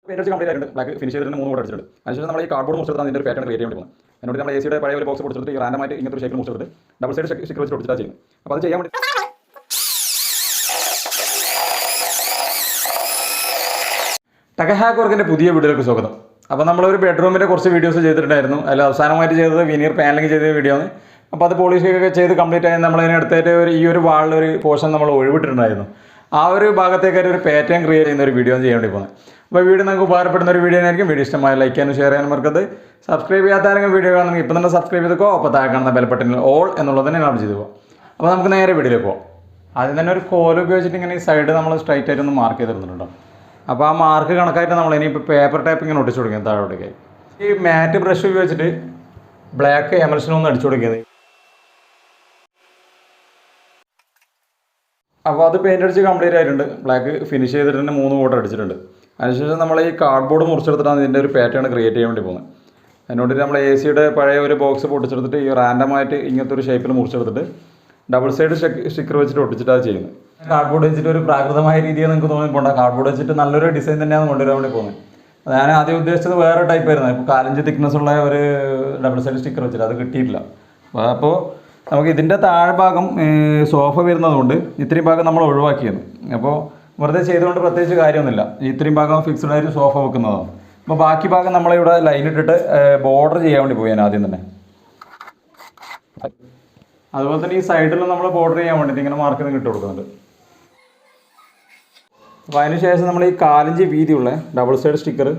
Paint complete ആയിട്ടുണ്ട്. Black finish ചെയ്തിട്ട് 3 coat അടിച്ചിട്ടുണ്ട്. അതിനുശേഷം നമ്മൾ ഈ കാർഡ്ബോർഡ് മുറിച്ചെടുത്ത് അതിൻ്റെ ഒരു പാറ്റേൺ ക്രിയേറ്റ് ചെയ്യാൻ വേണ്ടി പോകുന്നത്. അതിനോട് നമ്മൾ AC യുടെ പഴയ ഒരു ബോക്സ് പൊടിച്ചെടുത്ത് ഈ റാൻഡമായിട്ട് ഇങ്ങനത്തെ ഒരു ഷേപ്പിൽ മുറിച്ചെടുത്ത് ഡബിൾ സൈഡ് സ്റ്റിക്കർ വെച്ചിട്ട് ഒട്ടിച്ചാൽ ചെയ്യുന്നത്. അപ്പോൾ അത് ചെയ്യാൻ വേണ്ടി ടെക്ഹാക്വർക്കിൻ്റെ പുതിയ വീഡിയോയിലേക്ക് സ്വാഗതം. അപ്പോൾ നമ്മളൊരു ബെഡ്റൂമിൻ്റെ കുറച്ച് വീഡിയോസ് ചെയ്തിട്ടുണ്ടായിരുന്നു. അതിൽ അവസാനമായിട്ട് ചെയ്തത് വിനീർ പാനലിംഗ് ചെയ്ത വീഡിയോ ആണ്. അപ്പോൾ അത് പോളിഷൊക്കെ ചെയ്ത് കംപ്ലീറ്റ് ആയി നമ്മളതിനടുത്തായിട്ട് ഈ ഒരു വാളിലൊരു പോർഷൻ നമ്മൾ ഒഴിവിട്ടിട്ടുണ്ടായിരുന്നു. ആ ഒരു ഭാഗത്തേക്കായിട്ട് ഒരു പാറ്റേൺ ക്രിയേറ്റ് ചെയ്യുന്ന ഒരു വീഡിയോ ചെയ്യാൻ വേണ്ടി പോകുന്നത്. അപ്പോൾ വീഡിയോ നിങ്ങൾക്ക് ഉപകാരപ്പെടുന്ന ഒരു വീഡിയോ ആയിരിക്കും. വീഡിയോ ഇഷ്ടമായി ലൈക്ക് ചെയ്യാനും ഷെയർ ചെയ്യാനും മറക്കരുത്. സബ്സ്ക്രൈബ് ചെയ്യാത്ത ആരെങ്കിലും വീഡിയോ കാണുന്നെങ്കിൽ ഇപ്പോൾ തന്നെ സബ്സ്ക്രൈബ് ചെയ്തോ. അപ്പോൾ താഴെ കാണുന്ന ബെൽ ബട്ടണിൽ ഓൾ എന്നുള്ളത് തന്നെ ചെയ്തു പോകാം. അപ്പോൾ നമുക്ക് നേരെ വീഡിയോയിലേക്ക് പോകാം. ആദ്യം തന്നെ ഒരു കോല് ഉപയോഗിച്ചിട്ട് ഇങ്ങനെ ഈ സൈഡ് നമ്മൾ സ്ട്രൈറ്റ് ആയിട്ട് ഒന്ന് മാർക്ക് ചെയ്തിരുന്നുണ്ടോ. അപ്പോൾ ആ മാർക്ക് കണക്കായിട്ട് നമ്മൾ ഇനിയിപ്പോൾ പേപ്പർ ടൈപ്പ് ഇങ്ങനെ ഒട്ടിച്ചു കൊടുക്കുക താഴോട്ടേക്ക്. ഈ മാറ്റ് ബ്രഷ് ഉപയോഗിച്ചിട്ട് ബ്ലാക്ക് എമൽഷൻ ഒന്ന് അടിച്ചു കൊടുക്കുന്നത്. അപ്പോൾ അത് പെയിൻ്റ് അടിച്ച് കംപ്ലീറ്റ് ആയിട്ടുണ്ട്. ബ്ലാക്ക് ഫിനിഷ് ചെയ്തിട്ട് തന്നെ 3 കോട്ട് അടിച്ചിട്ടുണ്ട്. അതിനുശേഷം നമ്മൾ ഈ കാർഡ്ബോർഡ് മുറിച്ചെടുത്തിട്ടാണ് ഇതിൻ്റെ ഒരു പാറ്റേൺ ക്രിയേറ്റ് ചെയ്യാൻ വേണ്ടി പോകുന്നത്. അതിനോട് നമ്മൾ AC യുടെ പഴയ ഒരു ബോക്സ് പൊട്ടിച്ചെടുത്തിട്ട് ഈ റാൻഡമായിട്ട് ഇങ്ങനത്തെ ഒരു ഷേപ്പിൽ മുറിച്ചെടുത്തിട്ട് ഡബിൾ സൈഡ് സ്റ്റിക്കർ വെച്ചിട്ട് ഒട്ടിച്ചിട്ടാണ് ചെയ്യുന്നത്. കാർഡ്ബോർഡ് വെച്ചിട്ട് ഒരു പ്രാകൃതമായ രീതിയിൽ നിങ്ങൾക്ക് തോന്നിപ്പോണ്ട. കാർഡ്ബോർഡ് വെച്ചിട്ട് നല്ലൊരു ഡിസൈൻ തന്നെയാണ് കൊണ്ടുവരാൻ വേണ്ടി പോകുന്നത്. ഞാൻ ആദ്യം ഉദ്ദേശിച്ചത് വേറെ ടൈപ്പ് ആയിരുന്നു. ഇപ്പോൾ 4 ഇഞ്ച് തിക്നെസ് ഉള്ള ഒരു ഡബിൾ സൈഡ് സ്റ്റിക്കർ വെച്ചിട്ട് അത് കിട്ടിയിട്ടില്ല. അപ്പോൾ നമുക്ക് ഇതിൻ്റെ താഴ്ഭാഗം സോഫ വരുന്നതുകൊണ്ട് ഇത്രയും ഭാഗം നമ്മൾ ഒഴിവാക്കിയത്. അപ്പോൾ വെറുതെ ചെയ്തുകൊണ്ട് പ്രത്യേകിച്ച് കാര്യമൊന്നുമില്ല. ഇത്രയും ഭാഗം ഫിക്സ്ഡ് ആയിട്ട് സോഫ വെക്കുന്നതാണ്. അപ്പോൾ ബാക്കി ഭാഗം നമ്മളിവിടെ ലൈൻ ഇട്ടിട്ട് ബോർഡർ ചെയ്യാൻ വേണ്ടി പോയി ഞാൻ ആദ്യം തന്നെ. അതുപോലെ തന്നെ ഈ സൈഡിൽ നമ്മൾ ബോർഡർ ചെയ്യാൻ വേണ്ടിയിട്ട് ഇങ്ങനെ മാർക്ക് ഇട്ട് കൊടുക്കുന്നുണ്ട്. അപ്പോൾ അതിന് ശേഷം നമ്മൾ ഈ 4 ഇഞ്ച് വീതിയുള്ള ഡബിൾ സൈഡ് സ്റ്റിക്കർ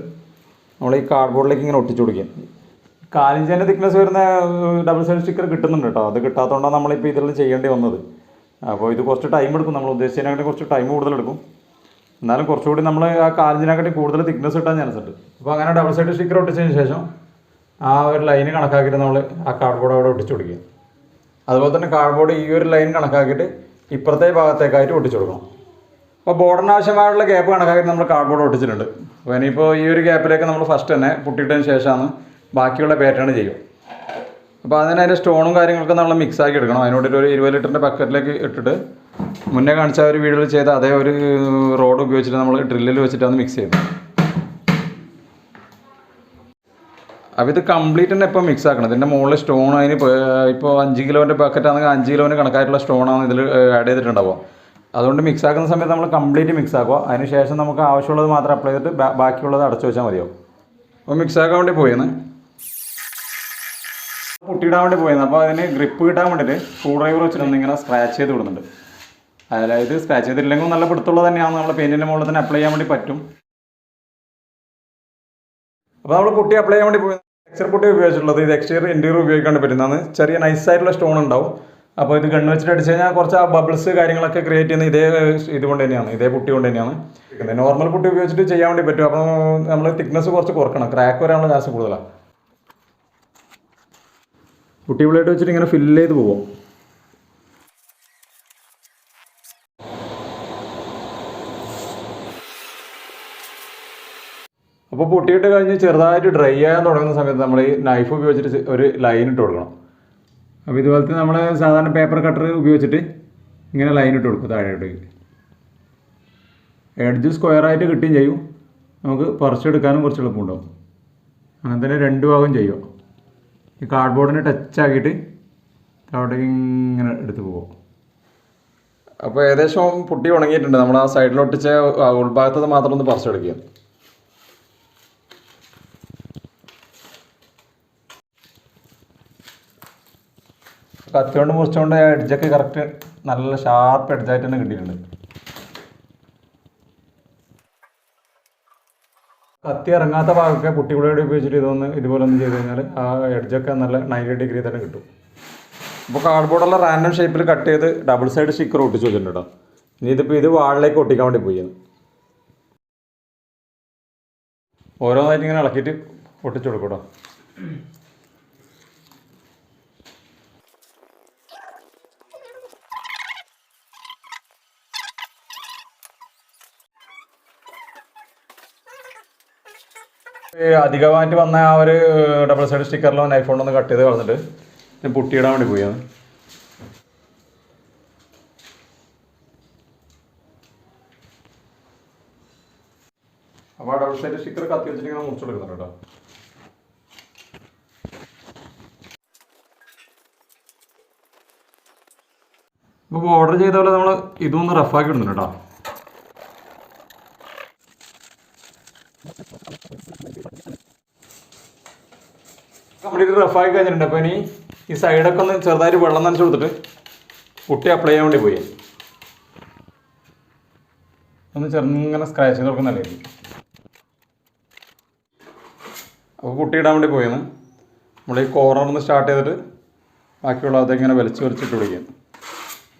നമ്മൾ ഈ കാർഡ്ബോർഡിലേക്ക് ഇങ്ങനെ ഒട്ടിച്ചു കൊടുക്കുക. 4 ഇഞ്ചിൻ്റെ തിക്നെസ് വരുന്ന ഡബിൾ സൈഡ് സ്റ്റിക്കർ കിട്ടുന്നുണ്ട് കേട്ടോ. അത് കിട്ടാത്തതുകൊണ്ടാണ് നമ്മളിപ്പോൾ ഇതിൽ ചെയ്യേണ്ടി വന്നത്. അപ്പോൾ ഇത് കുറച്ച് ടൈം എടുക്കും. നമ്മൾ ഉദ്ദേശിച്ചതിനെക്കാട്ടി കുറച്ച് ടൈം കൂടുതലെടുക്കും. എന്നാലും കുറച്ചുകൂടി നമ്മൾ ആ 4 ഇഞ്ചിനെക്കാട്ടി കൂടുതൽ തിക്നെസ് കിട്ടാൻ ചാൻസ് ഉണ്ട്. അപ്പോൾ അങ്ങനെ ഡബിൾ സൈഡ് സ്റ്റിക്കർ ഒട്ടിച്ചതിന് ശേഷം ആ ഒരു ലൈന് കണക്കാക്കിയിട്ട് നമ്മൾ ആ കാർഡ്ബോർഡ് അവിടെ ഒട്ടിച്ചു കൊടുക്കുക. അതുപോലെ തന്നെ കാർഡ്ബോർഡ് ഈ ഒരു ലൈൻ കണക്കാക്കിയിട്ട് ഇപ്പുറത്തെ ഭാഗത്തേക്കായിട്ട് ഒട്ടിച്ചു കൊടുക്കണം. അപ്പോൾ ബോർഡറിന് ആവശ്യമായുള്ള ഗ്യാപ്പ് കണക്കാക്കിയിട്ട് നമ്മൾ കാർഡ്ബോർഡ് ഒട്ടിച്ചിട്ടുണ്ട്. അപ്പോൾ ഇനിയിപ്പോൾ ഈ ഒരു ഗ്യാപ്പിലേക്ക് നമ്മൾ ഫസ്റ്റ് തന്നെ പുട്ടിയിട്ടതിന് ശേഷമാണ് ബാക്കിയുള്ള പാറ്റേൺ ചെയ്യും. അപ്പോൾ അതിൻ്റെ സ്റ്റോണും കാര്യങ്ങളൊക്കെ നമ്മൾ മിക്സ് ആക്കി എടുക്കണം. അതിനോട് ഒരു 20 ലിറ്ററിൻ്റെ ബക്കറ്റിലേക്ക് ഇട്ടിട്ട് മുന്നേ കാണിച്ച ഒരു വീഡിയോയിൽ ചെയ്ത അതേ ഒരു റോഡ് ഉപയോഗിച്ചിട്ട് നമ്മൾ ഡ്രില്ലിൽ വെച്ചിട്ടാണ് മിക്സ് ചെയ്യുന്നത്. അപ്പോൾ ഇത് കംപ്ലീറ്റ് തന്നെ ഇപ്പോൾ മിക്സ് ആക്കണം. ഇതിൻ്റെ മുകളിൽ സ്റ്റോൺ അതിന് ഇപ്പോൾ 5 കിലോൻ്റെ ബക്കറ്റാണെങ്കിൽ 5 കിലോന് കണക്കായിട്ടുള്ള സ്റ്റോണാണ് ഇതിൽ ആഡ് ചെയ്തിട്ടുണ്ടാവുക. അതുകൊണ്ട് മിക്സ് ആക്കുന്ന സമയത്ത് നമ്മൾ കംപ്ലീറ്റ് മിക്സ് ആക്കുക. അതിന് ശേഷം നമുക്ക് ആവശ്യമുള്ളത് മാത്രം അപ്ലൈ ചെയ്തിട്ട് ബാക്കിയുള്ളത് അടച്ചു വെച്ചാൽ മതിയാവും. അപ്പോൾ മിക്സ് ആക്കാൻ വേണ്ടി പോയെന്ന് പുട്ടിയിടാൻ വേണ്ടി പോയിരുന്നു. അപ്പോൾ അതിന് ഗ്രിപ്പ് കിട്ടാൻ വേണ്ടിയിട്ട് സ്ക്രൂ ഡ്രൈവർ വെച്ചിട്ടൊന്ന് ഇങ്ങനെ സ്ക്രാച്ച് ചെയ്ത് വിടുന്നുണ്ട്. അതായത് സ്ക്രാച്ച് ചെയ്തിട്ടില്ലെങ്കിൽ നല്ല പിടുത്തുള്ളത് തന്നെയാണ്. നമ്മൾ പെയിൻറ്റിൻ്റെ മുകളിൽ തന്നെ അപ്ലൈ ചെയ്യാൻ വേണ്ടി പറ്റും. അപ്പോൾ നമ്മൾ പുട്ടി അപ്ലൈ ചെയ്യാൻ വേണ്ടി പോയി ടെക്സ്ചർ പുട്ടി ഉപയോഗിച്ചിട്ടുള്ളത്. ഇത് എക്സ്റ്റീരിയർ ഇൻറ്റീരിയർ ഉപയോഗിക്കാൻ പറ്റുന്നതാണ്. ചെറിയ നൈസായിട്ടുള്ള സ്റ്റോൺ ഉണ്ടാവും. അപ്പോൾ ഇത് ഗണ്ണ് വെച്ചിട്ട് അടിച്ച് കഴിഞ്ഞാൽ കുറച്ച് ആ ബബിൾസ് കാര്യങ്ങളൊക്കെ ക്രിയേറ്റ് ചെയ്യുന്ന ഇതേ ഇതുകൊണ്ട് തന്നെയാണ്, ഇതേ പുട്ടി കൊണ്ട് തന്നെയാണ്. നോർമൽ പുട്ടി ഉപയോഗിച്ചിട്ട് ചെയ്യാൻ വേണ്ടി പറ്റും. അപ്പോൾ നമ്മൾ തിക്നെസ് കുറച്ച് കുറക്കണം. ക്രാക്ക് വരാനുള്ള ചാൻസ് കൂടുതലാണ്. പുട്ടി ബ്ലേഡ് വെച്ചിട്ട് ഇങ്ങനെ ഫില്ല് ചെയ്ത് പോകും. അപ്പോൾ പുട്ടിയിട്ട് കഴിഞ്ഞ് ചെറുതായിട്ട് ഡ്രൈ ആകാൻ തുടങ്ങുന്ന സമയത്ത് നമ്മൾ ഈ നൈഫ് ഉപയോഗിച്ചിട്ട് ഒരു ലൈൻ ഇട്ട് കൊടുക്കണം. അപ്പോൾ ഇതുപോലത്തെ നമ്മൾ സാധാരണ പേപ്പർ കട്ടർ ഉപയോഗിച്ചിട്ട് ഇങ്ങനെ ലൈൻ ഇട്ട് കൊടുക്കും താഴോട്ടേക്ക്. എഡ്ജ് സ്ക്വയറായിട്ട് കിട്ടുകയും ചെയ്യും. നമുക്ക് പറിച്ചെടുക്കാനും കുറച്ച് എളുപ്പമുണ്ടാവും. അങ്ങനെ തന്നെ 2 ഭാഗം ചെയ്യുക. ഈ കാർഡ്ബോർഡിനെ ടച്ചാക്കിയിട്ട് താഴോട്ടേക്ക് ഇങ്ങനെ എടുത്ത് പോകും. അപ്പോൾ ഏകദേശം പുട്ടി ഉണങ്ങിയിട്ടുണ്ട്. നമ്മൾ ആ സൈഡിലൊട്ടിച്ച ഉൾഭാഗത്തത് മാത്രം ഒന്ന് പറിച്ചെടുക്കുക. കത്തി കൊണ്ട് മുറിച്ചുകൊണ്ട് എഡ്ജൊക്കെ കറക്റ്റ് നല്ല ഷാർപ്പ് എഡ്ജായിട്ട് തന്നെ കിട്ടിയിട്ടുണ്ട്. കത്തി ഇറങ്ങാത്ത ഭാഗമൊക്കെ പുട്ടി ബ്ലേഡ് ഉപയോഗിച്ചിട്ട് ഇതുപോലെ ഒന്ന് ചെയ്ത് കഴിഞ്ഞാൽ ആ എഡ്ജൊക്കെ നല്ല 90 ഡിഗ്രി തന്നെ കിട്ടും. അപ്പോൾ കാർഡ്ബോർഡുള്ള റാൻഡം ഷേപ്പിൽ കട്ട് ചെയ്ത് ഡബിൾ സൈഡ് സ്റ്റിക്കർ ഒട്ടിച്ച് വെച്ചിട്ടുണ്ട് കേട്ടോ. ഇനി ഇതിപ്പോൾ ഇത് വാളിലേക്ക് ഒട്ടിക്കാൻ വേണ്ടി പോയി ഓരോന്നായിട്ട് ഇങ്ങനെ ഇളക്കിയിട്ട് ഒട്ടിച്ചു കൊടുക്കും കേട്ടോ. അധികമായിട്ട് വന്ന ആ ഒരു ഡബിൾ സൈഡ് സ്റ്റിക്കറിലോ നൈഫ് കൊണ്ടൊന്ന് കട്ട് ചെയ്ത് കളഞ്ഞിട്ട് ഞാൻ പുട്ടിയിടാൻ വേണ്ടി പോയി. അപ്പോൾ ആ ഡബിൾ സൈഡ് സ്റ്റിക്കർ കത്തി വെച്ചിട്ട് ഇങ്ങനെ മുറിച്ചെടുക്കുന്നുണ്ട് കേട്ടോ. അപ്പോൾ ഓർഡർ ചെയ്ത പോലെ നമ്മൾ ഇതൊന്ന് റഫാക്കി ഇടുന്നുണ്ട് കേട്ടോ. കംപ്ലീറ്റ് റഫാക്കി കഴിഞ്ഞിട്ടുണ്ട്. അപ്പോൾ ഇനി ഈ സൈഡൊക്കെ ഒന്ന് ചെറുതായിട്ട് വെള്ളം നനച്ച് കൊടുത്തിട്ട് പുട്ടി അപ്ലൈ ചെയ്യാൻ വേണ്ടി പോയി ഒന്ന് ചെറുങ്ങനെ സ്ക്രാച്ച് ചെയ്ത് കൊടുക്കുന്നതായിരിക്കും. അപ്പോൾ പുട്ടി ഇടാൻ വേണ്ടി പോയെന്ന് നമ്മൾ ഈ കോർണറിൽ നിന്ന് സ്റ്റാർട്ട് ചെയ്തിട്ട് ബാക്കിയുള്ള അതൊക്കെ ഇങ്ങനെ വലിച്ചിട്ട് പിടിക്കും.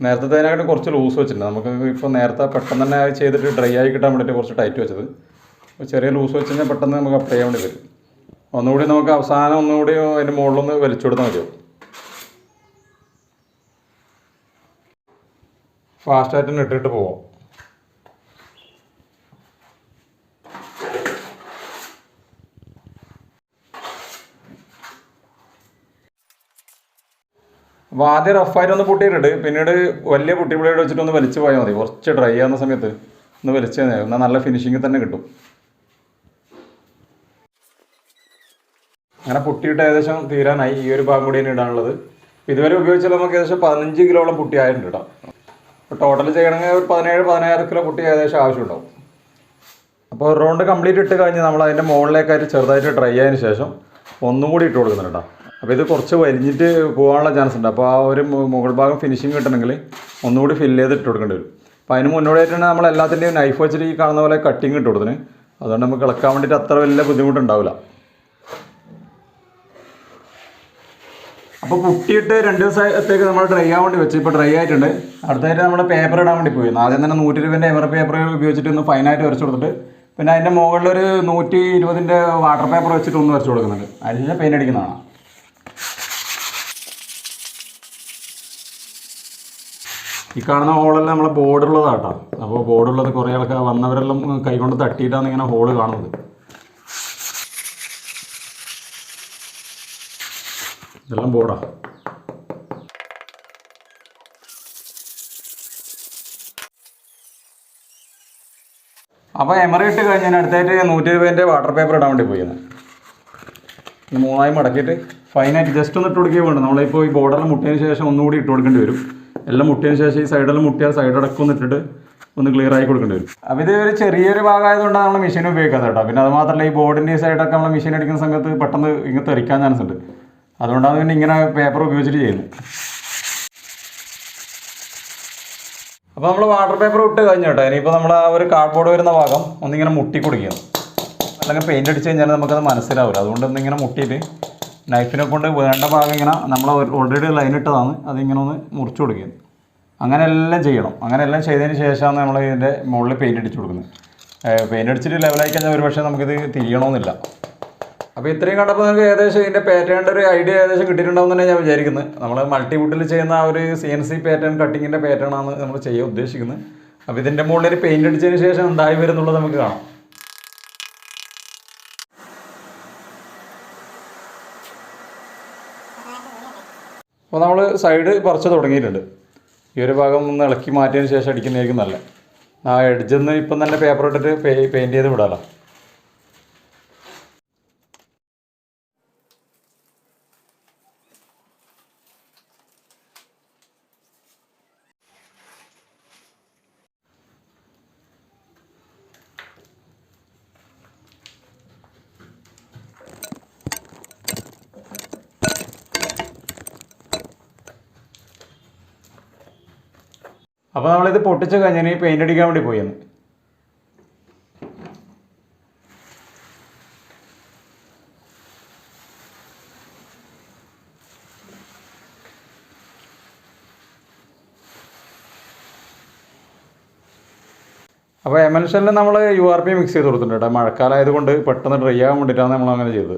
നേരത്തെ അതിനായിട്ട് കുറച്ച് ലൂസ് വെച്ചിട്ടുണ്ട്. നമുക്ക് ഇപ്പോൾ നേരത്തെ പെട്ടെന്ന് തന്നെ ചെയ്തിട്ട് ഡ്രൈ ആയി കിട്ടാൻ വേണ്ടിയിട്ട് കുറച്ച് ടൈറ്റ് വെച്ചത്. അപ്പോൾ ചെറിയ ലൂസ് വെച്ച് കഴിഞ്ഞാൽ പെട്ടെന്ന് നമുക്ക് അപ്ലൈ ചെയ്യാൻ വേണ്ടി വരും. ഒന്നുകൂടി നമുക്ക് അവസാനം ഒന്നുകൂടി അതിൻ്റെ മുകളിലൊന്ന് വലിച്ചു കൊടുത്താൽ മതിയാവും. ഫാസ്റ്റായിട്ട് തന്നെ ഇട്ടിട്ട് പോവാം. അപ്പോൾ ആദ്യം റഫായിട്ട് ഒന്ന് പൊട്ടിയിട്ടുണ്ട്. പിന്നീട് വലിയ പൊട്ടി ബ്ലേഡ് വെച്ചിട്ട് ഒന്ന് വലിച്ചു പോയാൽ മതി. കുറച്ച് ഡ്രൈ ആവുന്ന സമയത്ത് ഒന്ന് വലിച്ചു കഴിഞ്ഞാൽ എന്നാൽ നല്ല ഫിനിഷിങ് തന്നെ കിട്ടും. അങ്ങനെ പൊട്ടിയിട്ട് ഏകദേശം തീരാനായി. ഈ ഒരു ഭാഗം കൂടിയാണ് ഇടാനുള്ളത്. ഇതുവരെ ഉപയോഗിച്ചാൽ നമുക്ക് ഏകദേശം 15 കിലോളം പൊട്ടി ആയിട്ടുണ്ട് കേട്ടോ. അപ്പോൾ ടോട്ടൽ ചെയ്യണമെങ്കിൽ ഒരു 17-16 കിലോ പൊട്ടി ഏകദേശം ആവശ്യമുണ്ടാവും. അപ്പോൾ ഒരു റൗണ്ട് കംപ്ലീറ്റ് ഇട്ട് കഴിഞ്ഞ് നമ്മൾ അതിൻ്റെ മുകളിലേക്കായിട്ട് ചെറുതായിട്ട് ഡ്രൈ ആയതിനു ശേഷം ഒന്നും കൂടി ഇട്ട് കൊടുക്കുന്നുണ്ട് കേട്ടോ. അപ്പോൾ ഇത് കുറച്ച് വലിഞ്ഞിട്ട് പോകാനുള്ള ചാൻസ് ഉണ്ട്. അപ്പോൾ ആ ഒരു മുകൾ ഭാഗം ഫിനിഷിങ് കിട്ടണമെങ്കിൽ ഒന്നുകൂടി ഫില്ല് ചെയ്ത് ഇട്ട് കൊടുക്കേണ്ടി വരും. അപ്പോൾ അതിന് മുന്നോടിയായിട്ടാണ് നമ്മൾ എല്ലാത്തിൻ്റെയും നൈഫ് വെച്ചിട്ട് ഈ കാണുന്ന പോലെ കട്ടിങ് ഇട്ട് കൊടുത്തിന്. അതുകൊണ്ട് നമുക്ക് ഇളക്കാൻ വേണ്ടിയിട്ട് അത്ര വലിയ ബുദ്ധിമുട്ടുണ്ടാവില്ല. അപ്പോൾ പുട്ടിയിട്ട് 2 ദിവസത്തേക്ക് നമ്മൾ ഡ്രൈ ആവാൻ വേണ്ടി വെച്ച്. ഇപ്പോൾ ഡ്രൈ ആയിട്ടുണ്ട്. അടുത്തായിട്ട് നമ്മൾ പേപ്പർ ഇടാൻ വേണ്ടി പോയി. ആദ്യം തന്നെ 100 രൂപേൻ്റെ എമർ പേപ്പർ ഉപയോഗിച്ചിട്ട് ഒന്ന് ഫൈനായിട്ട് വരച്ച് കൊടുത്തിട്ട് പിന്നെ അതിൻ്റെ മുകളിലൊരു 120 വാട്ടർ പേപ്പർ വെച്ചിട്ട് ഒന്ന് വരച്ച് കൊടുക്കുന്നുണ്ട്. അതിന് പെയിൻ്റ് അടിക്കുന്നതാണ്. ഈ കാണുന്ന ഹോളെല്ലാം നമ്മളെ ബോർഡുള്ളതാണ് കേട്ടോ. അപ്പോൾ ബോർഡുള്ളത് കുറേ ആൾക്കാർ വന്നവരെല്ലാം കൈകൊണ്ട് തട്ടിയിട്ടാണ് ഇങ്ങനെ ഹോള് കാണുന്നത്. ഇതെല്ലാം ബോർഡാണ്. അപ്പോൾ എമറി ഇട്ട് കഴിഞ്ഞാൽ അടുത്തായിട്ട് 100 രൂപേൻ്റെ വാട്ടർ പേപ്പർ ഇടാൻ വേണ്ടി പോയി. പിന്നെ 3 മടക്കിയിട്ട് ഫൈനായിട്ട് ജസ്റ്റ് ഒന്ന് ഇട്ട് കൊടുക്കുകയും വേണം. നമ്മളിപ്പോൾ ഈ ബോർഡറിൽ മുട്ടിയതിന് ശേഷം ഒന്നുകൂടി ഇട്ട് കൊടുക്കേണ്ടി വരും. എല്ലാം മുട്ടിയതിന് ശേഷം ഈ സൈഡെല്ലാം മുട്ടിയാൽ സൈഡടക്കം ഒന്ന് ഇട്ടിട്ട് ഒന്ന് ക്ലിയർ ആയി കൊടുക്കേണ്ടി വരും. അപ്പോൾ ഇത് ഒരു ചെറിയൊരു ഭാഗമായതുകൊണ്ടാണ് നമ്മൾ മെഷീൻ ഉപയോഗിക്കാതെ കേട്ടോ. പിന്നെ അത് മാത്രമല്ല ഈ ബോർഡിൻ്റെ ഈ സൈഡൊക്കെ നമ്മൾ മെഷീൻ അടിക്കുന്ന സമയത്ത് പെട്ടെന്ന് ഇങ്ങനെ തെറിക്കാൻ ചാൻസ് ഉണ്ട്. അതുകൊണ്ടാണ് പിന്നെ ഇങ്ങനെ പേപ്പർ ഉപയോഗിച്ചിട്ട് ചെയ്യുന്നത്. അപ്പോൾ നമ്മൾ വാട്ടർ പേപ്പർ ഇട്ട് കഴിഞ്ഞു കേട്ടോ. ഇനിയിപ്പോൾ നമ്മൾ ആ ഒരു കാർഡ്ബോർഡ് വരുന്ന ഭാഗം ഒന്നിങ്ങനെ മുട്ടി കൊടുക്കുക. അല്ലെങ്കിൽ പെയിൻ്റ് അടിച്ച് കഴിഞ്ഞാൽ നമുക്കത് മനസ്സിലാവില്ല. അതുകൊണ്ട് ഒന്നിങ്ങനെ മുട്ടിയിട്ട് നൈഫിനെ കൊണ്ട് വേണ്ട ഭാഗം ഇങ്ങനെ നമ്മൾ ഓൾറെഡി ലൈൻ ഇട്ടതാണ് അതിങ്ങനെ ഒന്ന് മുറിച്ച് കൊടുക്കുക. അങ്ങനെ എല്ലാം ചെയ്യണം. അങ്ങനെ എല്ലാം ചെയ്തതിന് ശേഷമാണ് നമ്മൾ ഇതിൻ്റെ മുകളിൽ പെയിൻ്റ് അടിച്ച് കൊടുക്കുന്നത്. പെയിൻ്റ് അടിച്ചിട്ട് ലെവലായി കഴിഞ്ഞാൽ ഒരു പക്ഷേ നമുക്കിത് തിരിയണമെന്നില്ല. അപ്പോൾ ഇത്രയും കണ്ടപ്പോൾ നമുക്ക് ഏകദേശം ഇതിൻ്റെ പാറ്റേണിൻ്റെ ഒരു ഐഡിയ ഏകദേശം കിട്ടിയിട്ടുണ്ടാവും തന്നെ ഞാൻ വിചാരിക്കുന്നത്. നമ്മൾ മൾട്ടിവുഡിൽ ചെയ്യുന്ന ആ ഒരു CNC പാറ്റേൺ കട്ടിങ്ങിൻ്റെ പാറ്റേണാണ് നമ്മൾ ചെയ്യാൻ ഉദ്ദേശിക്കുന്നത്. അപ്പോൾ ഇതിൻ്റെ മുകളിൽ ഒരു പെയിൻ്റ് അടിച്ചതിന് ശേഷം എന്തായി വരുന്നുള്ളത് നമുക്ക് കാണാം. അപ്പോൾ നമ്മൾ സൈഡ് പറിച്ച് തുടങ്ങിയിട്ടുണ്ട്. ഈ ഒരു ഭാഗം ഒന്ന് ഇളക്കി മാറ്റിയതിന് ശേഷം അടിക്കുന്നതായിരിക്കും നല്ല. ആ എഡ്ജിൽ നിന്ന് ഇപ്പം തന്നെ പേപ്പർ ഇട്ടിട്ട് പെയിൻറ്റ് ചെയ്ത് വിടാമല്ലോ. അപ്പോൾ നമ്മളിത് പൊട്ടിച്ച് കഴിഞ്ഞാൽ പെയിൻ്റ് അടിക്കാൻ വേണ്ടി പോയെന്ന്. അപ്പോൾ എമൽഷനിൽ നമ്മൾ URP മിക്സ് ചെയ്ത് കൊടുത്തിട്ടുണ്ട് കേട്ടോ. മഴക്കാലം ആയതുകൊണ്ട് പെട്ടെന്ന് ഡ്രൈ ആകാൻ വേണ്ടിയിട്ടാണ് നമ്മൾ അങ്ങനെ ചെയ്തത്.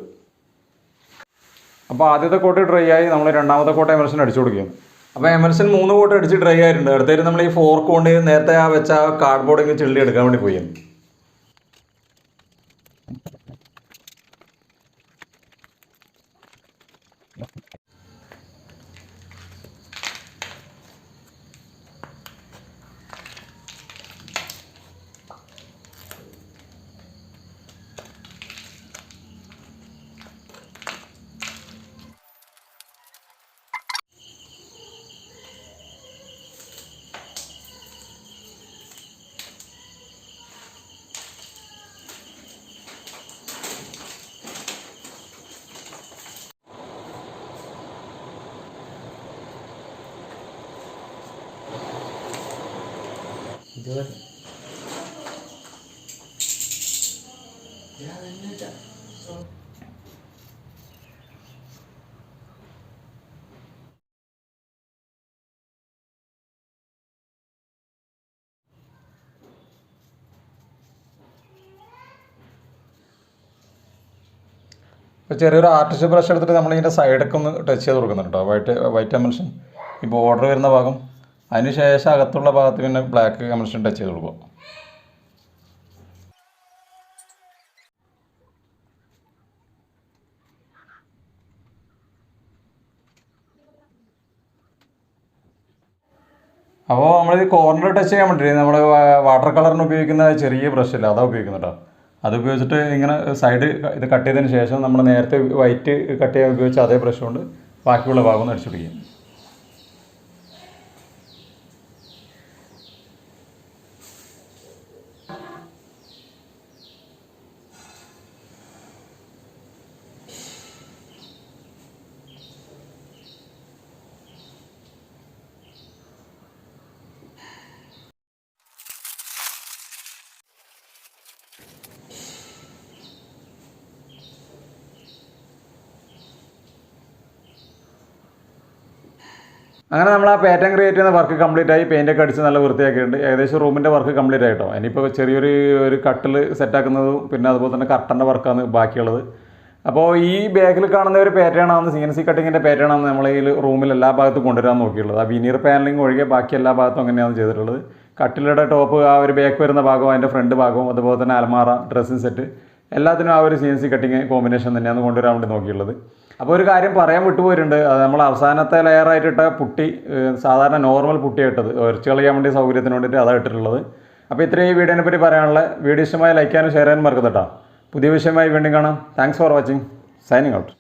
അപ്പോൾ ആദ്യത്തെ കോട്ട് ഡ്രൈ ആയി നമ്മൾ രണ്ടാമത്തെ കോട്ട് എമൽഷൻ അടിച്ചു കൊടുക്കുകയാണ്. അപ്പോൾ എമൽഷൻ 3 കോട്ട് അടിച്ച് ഡ്രൈ ആയിട്ടുണ്ട്. അടുത്തായിട്ട് നമ്മൾ ഈ ഫോർക്ക് കൊണ്ട് നേരത്തെ ആ വെച്ച കാർഡ്ബോർഡ് ഇങ്ങനെ ചിള്ളി എടുക്കാൻ വേണ്ടി പോയി. ഇപ്പോൾ ചെറിയൊരു ആർട്ടിസ്റ്റ് ബ്രഷ് എടുത്തിട്ട് നമ്മളിതിൻ്റെ സൈഡൊക്കെ ഒന്ന് ടച്ച് ചെയ്ത് കൊടുക്കുന്നുണ്ട് കേട്ടോ. വൈറ്റ് എമൽഷൻ ഈ ബോർഡർ വരുന്ന ഭാഗം, അതിന് ശേഷം അകത്തുള്ള ഭാഗത്ത് പിന്നെ ബ്ലാക്ക് എമൽഷൻ ടച്ച് ചെയ്ത് കൊടുക്കും. അപ്പോൾ നമ്മൾ ഈ കോർണർ ടച്ച് ചെയ്യാൻ വേണ്ടി നമ്മൾ വാട്ടർ കളറിന് ഉപയോഗിക്കുന്ന ചെറിയ ബ്രഷില്ല, അതാണ് ഉപയോഗിക്കുന്നത് കേട്ടോ. അത് ഉപയോഗിച്ചിട്ട് ഇങ്ങനെ സൈഡ് ഇത് കട്ട് ചെയ്തതിന് ശേഷം നമ്മൾ നേരത്തെ വൈറ്റ് കട്ട് ചെയ്യാൻ ഉപയോഗിച്ച അതേ ബ്രഷ് കൊണ്ട് ബാക്കിയുള്ള ഭാഗം ഒന്ന് അടിച്ചു പിടിക്കും. അങ്ങനെ നമ്മൾ ആ പാറ്റേൺ ക്രിയേറ്റ് ചെയ്യുന്ന വർക്ക് കംപ്ലീറ്റ് ആയി, പെയിൻ്റൊക്കെ അടിച്ച് നല്ല വൃത്തിയാക്കിയിട്ടുണ്ട്. ഏകദേശം റൂമിൻ്റെ വർക്ക് കംപ്ലീറ്റ് ആയിട്ടോ. ഇനിയിപ്പോൾ ചെറിയൊരു കട്ടിൽ സെറ്റാക്കുന്നതും പിന്നെ അതുപോലെ തന്നെ കർട്ടൻ്റെ വർക്കാണ് ബാക്കിയുള്ളത്. അപ്പോൾ ഈ ബാക്കിൽ കാണുന്ന ഒരു പാറ്റേൺ ആണ് CNC കട്ടിങ്ങിൻ്റെ പാറ്റേൺ ആണ് നമ്മൾ ഈ റൂമിൽ എല്ലാ ഭാഗത്തും കൊണ്ടുവരാൻ നോക്കിയുള്ളത്. ആ വിനീർ പാനലിംഗ് ഒഴികെ ബാക്കി എല്ലാ ഭാഗത്തും അങ്ങനെയാണ് ചെയ്തിട്ടുള്ളത്. കട്ടിലയുടെ ടോപ്പ് ആ ഒരു ബാക്ക് വരുന്ന ഭാഗവും അതിൻ്റെ ഫ്രണ്ട് ഭാഗവും അതുപോലെ തന്നെ അലമാറ, ഡ്രസ്സിങ് സെറ്റ് എല്ലാത്തിനും ആ ഒരു CNC കട്ടിങ് കോമ്പിനേഷൻ തന്നെയാണ് കൊണ്ടുവരാൻ വേണ്ടി നോക്കിയുള്ളത്. അപ്പോൾ ഒരു കാര്യം പറയാൻ വിട്ടുപോയിട്ടുണ്ട്. അത് നമ്മൾ അവസാനത്തെ ലെയറായിട്ടിട്ട പുട്ടി സാധാരണ നോർമൽ പുട്ടിയാണ് ഇട്ടത്, ഉരച്ച് കളയാൻ വേണ്ടി സൗകര്യത്തിന് വേണ്ടിയിട്ട് അതാണ് ഇട്ടിട്ടുള്ളത്. അപ്പോൾ ഇത്രയും ഈ വീഡിയോനെ പറ്റി പറയാനുള്ള. വീഡിയോ ഇഷ്ടമായി ലൈക്ക് ചെയ്യാനും ഷെയർ ചെയ്യാനും മറക്കരുത് കേട്ടോ. പുതിയ വിഷയമായി വീണ്ടും കാണാം. Thanks for watching. Signing out.